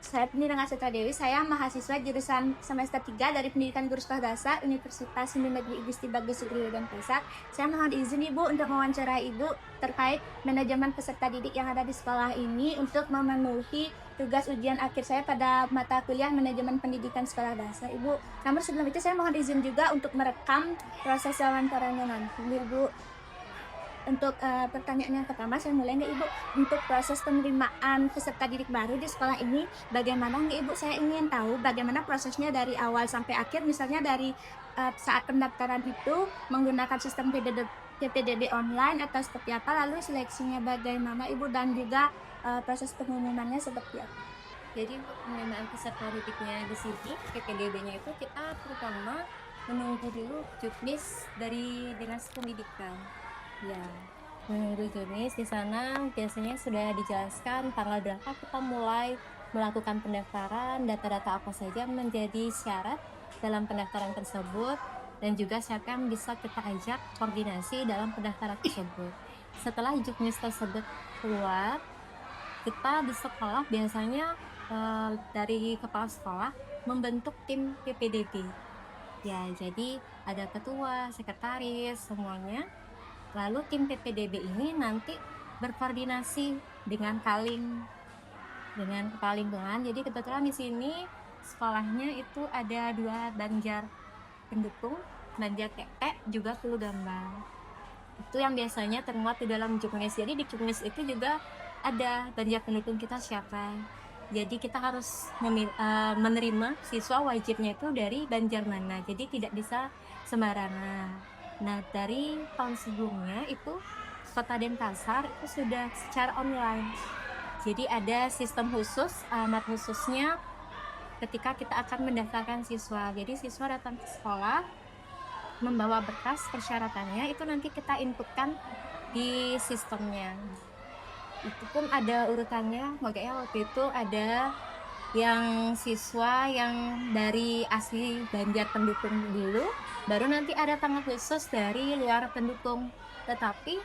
Saya Niranga Citra Dewi, saya mahasiswa jurusan semester 3 dari Pendidikan Guru Sekolah Dasar Universitas Hindu Negeri Igusti Bagus Sugriyo dan Pesak. Saya mohon izin Ibu untuk mewawancarai Ibu terkait manajemen peserta didik yang ada di sekolah ini untuk memenuhi tugas ujian akhir saya pada mata kuliah manajemen pendidikan sekolah dasar Ibu. Namun sebelum itu saya mohon izin juga untuk merekam proses wawancaranya nanti Ibu. Untuk pertanyaan yang pertama, saya mulai nggak Ibu? Untuk proses penerimaan peserta didik baru di sekolah ini, bagaimana nggak Ibu? Saya ingin tahu bagaimana prosesnya dari awal sampai akhir, misalnya dari saat pendaftaran itu menggunakan sistem PPDB online atau seperti apa, lalu seleksinya bagaimana Ibu, dan juga proses pengumumannya seperti apa? Jadi untuk penerimaan peserta didiknya di sini, PPDB-nya itu kita pertama menunggu dulu juknis dari Dinas Pendidikan. Ya, menunggu juknis di sana biasanya sudah dijelaskan tanggal berapa kita mulai melakukan pendaftaran, data-data apa saja menjadi syarat dalam pendaftaran tersebut, dan juga siapa yang bisa kita ajak koordinasi dalam pendaftaran tersebut. Setelah juknis tersebut keluar, kita di sekolah biasanya dari kepala sekolah membentuk tim PPDB. Ya, jadi ada ketua, sekretaris, semuanya. Lalu tim PPDB ini nanti berkoordinasi dengan kepala lingkungan. Jadi kebetulan di sini sekolahnya itu ada 2 banjar pendukung, banjar ketek, juga Hulu Gambang. Itu yang biasanya termuat di dalam juknis. Jadi di juknis itu juga ada banjar pendukung kita siapa. Jadi kita harus menerima siswa wajibnya itu dari banjar mana. Jadi tidak bisa sembarangan. Nah, dari tahun sebelumnya itu Kota Denpasar itu sudah secara online. Jadi ada sistem khusus, alamat khususnya ketika kita akan mendaftarkan siswa. Jadi siswa datang ke sekolah membawa berkas persyaratannya, itu nanti kita inputkan di sistemnya. Itu pun ada urutannya, makanya waktu itu ada yang siswa yang dari asli banjar pendukung dulu, baru nanti ada tanggal khusus dari luar pendukung. Tetapi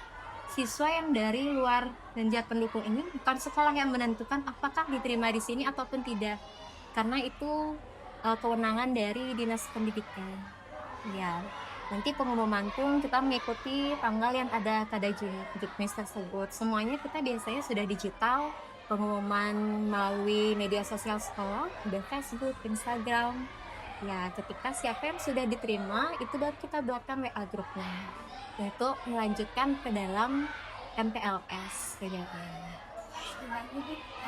siswa yang dari luar banjar pendukung ini bukan sekolah yang menentukan apakah diterima di sini ataupun tidak, karena itu kewenangan dari Dinas Pendidikan. Ya, nanti pengumuman pun kita mengikuti tanggal yang ada pada juknis tersebut. Semuanya kita biasanya sudah digital, pengumuman melalui media sosial sekolah, ada Facebook, Instagram. Ya, ketika siapa yang sudah diterima, itu baru kita buatkan WA grupnya, yaitu melanjutkan ke dalam MPLS kegiatan.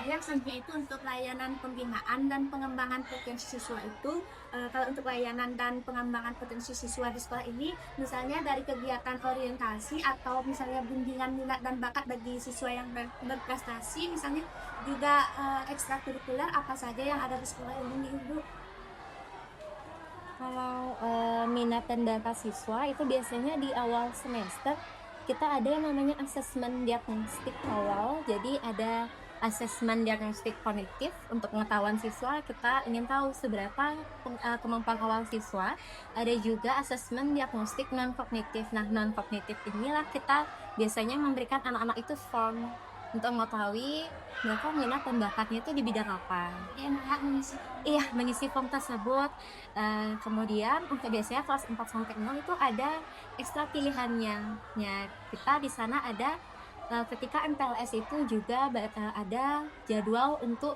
Yang selanjutnya itu untuk layanan pembinaan dan pengembangan potensi siswa itu, kalau untuk layanan dan pengembangan potensi siswa di sekolah ini, misalnya dari kegiatan orientasi atau misalnya bimbingan minat dan bakat bagi siswa yang berprestasi, misalnya juga ekstrakurikuler apa saja yang ada di sekolah ini Ibu? Kalau minat dan bakat siswa itu biasanya di awal semester kita ada yang namanya asesmen diagnostik awal. Jadi ada asesmen diagnostik kognitif untuk pengetahuan siswa, kita ingin tahu seberapa kemampuan awal siswa. Ada juga asesmen diagnostik non kognitif. Nah, non kognitif inilah kita biasanya memberikan anak-anak itu form untuk mengetahui mereka minat dan bakatnya itu di bidang apa. Iya, mengisi form tersebut. Kemudian untuk biasanya kelas 4 sampai 0 itu ada ekstra pilihannya. Ya, kita di sana ada ketika MPLS itu juga ada jadwal untuk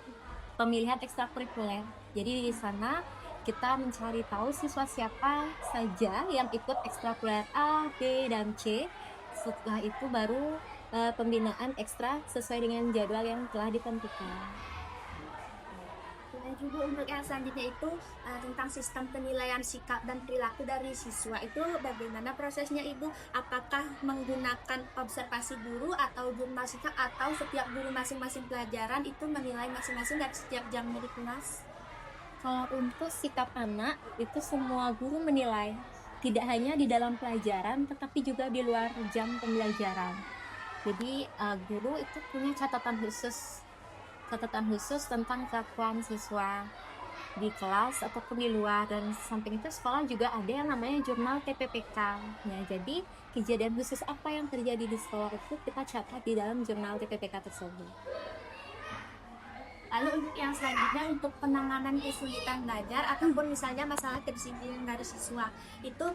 pemilihan ekstrakurikuler. Jadi di sana kita mencari tahu siswa siapa saja yang ikut ekstrakurikuler A, B, dan C. Setelah itu baru pembinaan ekstra sesuai dengan jadwal yang telah ditentukan. Dan juga untuk yang selanjutnya itu tentang sistem penilaian sikap dan perilaku dari siswa itu bagaimana prosesnya Ibu? Apakah menggunakan observasi guru atau jurnal sikap, atau setiap guru masing-masing pelajaran itu menilai masing-masing dari setiap jam milik kelas? Kalau untuk sikap anak itu semua guru menilai, tidak hanya di dalam pelajaran tetapi juga di luar jam pembelajaran. Jadi guru itu punya catatan khusus tentang kelakuan siswa di kelas ataupun di luar, dan samping itu sekolah juga ada yang namanya jurnal TPPK. Ya, jadi kejadian khusus apa yang terjadi di sekolah itu kita catat di dalam jurnal TPPK tersebut. Lalu untuk yang selanjutnya, untuk penanganan kesulitan belajar ataupun misalnya masalah kedisiplinan dari siswa itu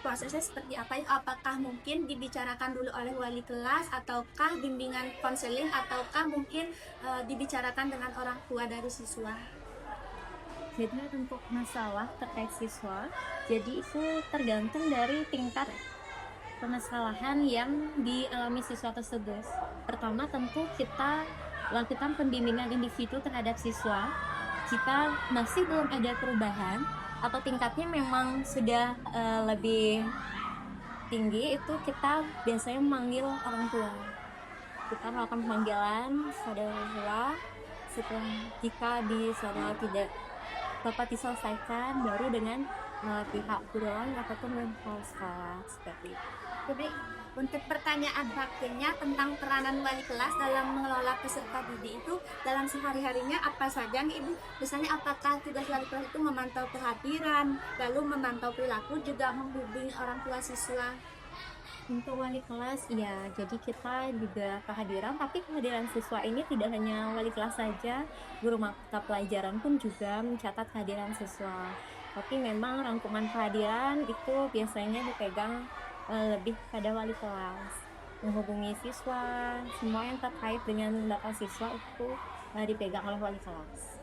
prosesnya seperti apa? Apakah mungkin dibicarakan dulu oleh wali kelas, ataukah bimbingan konseling, ataukah mungkin dibicarakan dengan orang tua dari siswa? Jadi untuk masalah terkait siswa, jadi itu tergantung dari tingkat permasalahan yang dialami siswa tersebut. Pertama tentu kita lakukan pembimbingan individu terhadap siswa. Jika masih belum ada perubahan atau tingkatnya memang sudah lebih tinggi, itu kita biasanya memanggil orang tua. Kita melakukan pemanggilan pada orang tua. Setelah jika di sana tidak dapat diselesaikan, baru dengan pihak guru ataupun dengan kepala sekolah seperti itu. Jadi untuk pertanyaan terakhirnya tentang peranan wali kelas dalam mengelola peserta didik itu dalam sehari-harinya apa saja nih Ibu? Misalnya apakah tugas wali kelas itu memantau kehadiran, lalu memantau perilaku, juga menghubungi orang tua siswa? Untuk wali kelas, ya, jadi kita juga kehadiran, tapi kehadiran siswa ini tidak hanya wali kelas saja, guru mata pelajaran pun juga mencatat kehadiran siswa. Tapi memang rangkuman kehadiran itu biasanya dipegang lebih pada wali kelas, menghubungi siswa, semua yang terkait dengan data siswa itu dipegang oleh wali kelas.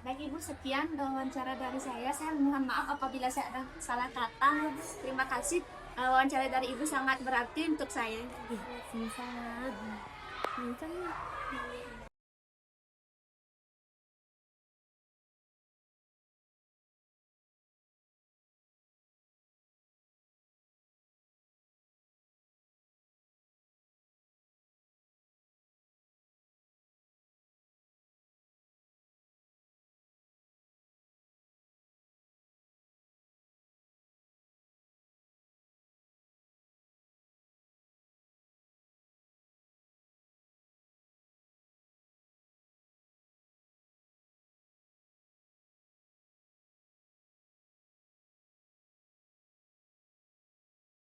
Baik Ibu, sekian wawancara dari saya. Saya mohon maaf apabila saya ada salah kata. Terima kasih. Wawancara dari Ibu sangat berarti untuk saya. Sama-sama.